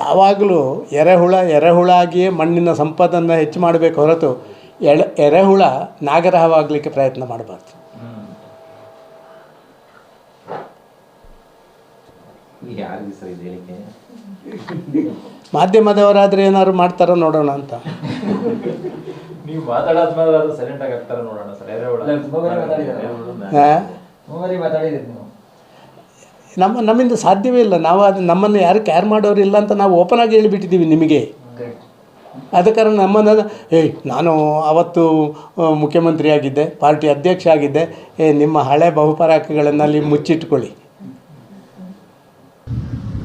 ಯಾವಾಗಲೂ ಎರೆಹುಳ ಆಗಿಯೇ ಮಣ್ಣಿನ ಸಂಪದನ್ನು ಹೆಚ್ಚು ಮಾಡಬೇಕು ಹೊರತು ಎರೆಹುಳ ನಾಗರಹವಾಗಲಿಕ್ಕೆ ಪ್ರಯತ್ನ ಮಾಡಬಾರ್ದು. ಮಾಧ್ಯಮದವರಾದರೆ ಏನಾದ್ರು ಮಾಡ್ತಾರೋ ನೋಡೋಣ ಅಂತ. ನೀವು ಮಾತಾಡಾದ್ಮೇಲೆ ಅದು ಸೈಲೆಂಟ್ ಆಗಿ ಆಗ್ತಾರ ನೋಡೋಣ ಸರ್. ನಮ್ಮಿಂದ ಸಾಧ್ಯವೇ ಇಲ್ಲ. ನಾವು ಅದು ನಮ್ಮನ್ನು ಯಾರು ಕೇರ್ ಮಾಡೋರಿಲ್ಲ ಅಂತ ನಾವು ಓಪನ್ ಆಗಿ ಹೇಳಿಬಿಟ್ಟಿದ್ದೀವಿ ನಿಮಗೆ. ಆದ ಕಾರಣ ನಮ್ಮನ್ನು ನಾನು ಅವತ್ತು ಮುಖ್ಯಮಂತ್ರಿ ಆಗಿದ್ದೆ, ಪಾರ್ಟಿ ಅಧ್ಯಕ್ಷ ಆಗಿದ್ದೆ, ನಿಮ್ಮ ಹಳೆ ಬಹುಪರಾಕಗಳನ್ನು ಅಲ್ಲಿ ಮುಚ್ಚಿಟ್ಕೊಳ್ಳಿ.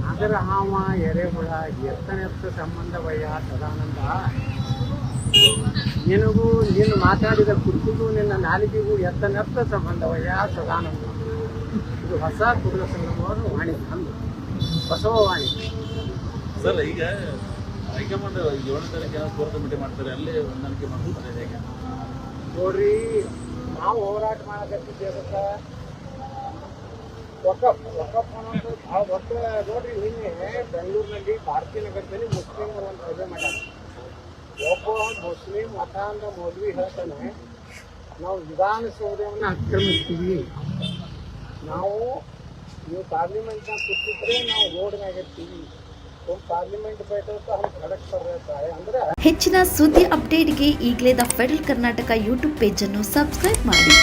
ನಾಗರಹಾವ ಎರೆಹುಳ ಎತ್ತ ಸಂಬಂಧವಯ್ಯ ಸದಾನಂದ. ನಿನಗೂ ನೀನು ಮಾತಾಡಿದ ಕುರಿತಿಗೂ ನಿನ್ನ ನಾಲಿಗೆಗೂ ಎತ್ತ ಸಂಬಂಧವಯ್ಯ ಸದಾನಂದ. ಇದು ಹೊಸ ಕುದುರ ಸಂಗಮವನ್ನು ವಾಣಿ ಅಂದು ಬಸವವಾಣಿ ಸರ್. ಈಗ ಹೈಕಮಾಂಡ್ 7ನೇ ತಾರೀಕು ಕೋರ್ ಕಮಿಟಿ ಮಾಡ್ತಾರೆ, ಅಲ್ಲಿ ಹೊಂದಾಣಿಕೆ ಮಾಡ್ತಾರೆ ಹೇಗೆ ನೋಡ್ರಿ. ನಾವು ಹೋರಾಟ ಮಾಡಕತ್ತಿದ್ದೇವೆ ವಕಫ್ ಅನ್ನೋದು ಭಾಳ ದೊಡ್ಡ. ನೋಡ್ರಿ, ನಿನ್ನೆ ಬೆಂಗಳೂರಿನಲ್ಲಿ ಭಾರತೀಯ ನಗರದಲ್ಲಿ ಮುಸ್ಲಿಮರು ಒಂದು ಸಭೆ ಮಾಡ್ಯಾರ. ಒಬ್ಬ ಮುಸ್ಲಿಂ ಮತಾಂಧ ಮೌಲ್ವಿ ಹೇಳ್ತಾನೆ, ನಾವು ವಿಧಾನಸೌಧವನ್ನು ಆಕ್ರಮಿಸ್ತೀವಿ, ನೀವು ಪಾರ್ಲಿಮೆಂಟ್ನಾಗ ಕೂತಿದ್ರೆ ನಾವು ರೋಡ್ನಾಗ ಇರ್ತೀವಿ, ಪಾರ್ಲಿಮೆಂಟ್ बैठो हम सड़क पर रहता है ಅಂದ್ರೆ. ಹೆಚ್ಚಿನ ಸುದ್ದಿ ಅಪ್ಡೇಟ್ಗೆ ಈಗಲೇ the federal Karnataka YouTube page ಅನ್ನು ಸಬ್ಸ್ಕ್ರೈಬ್ ಮಾಡಿ.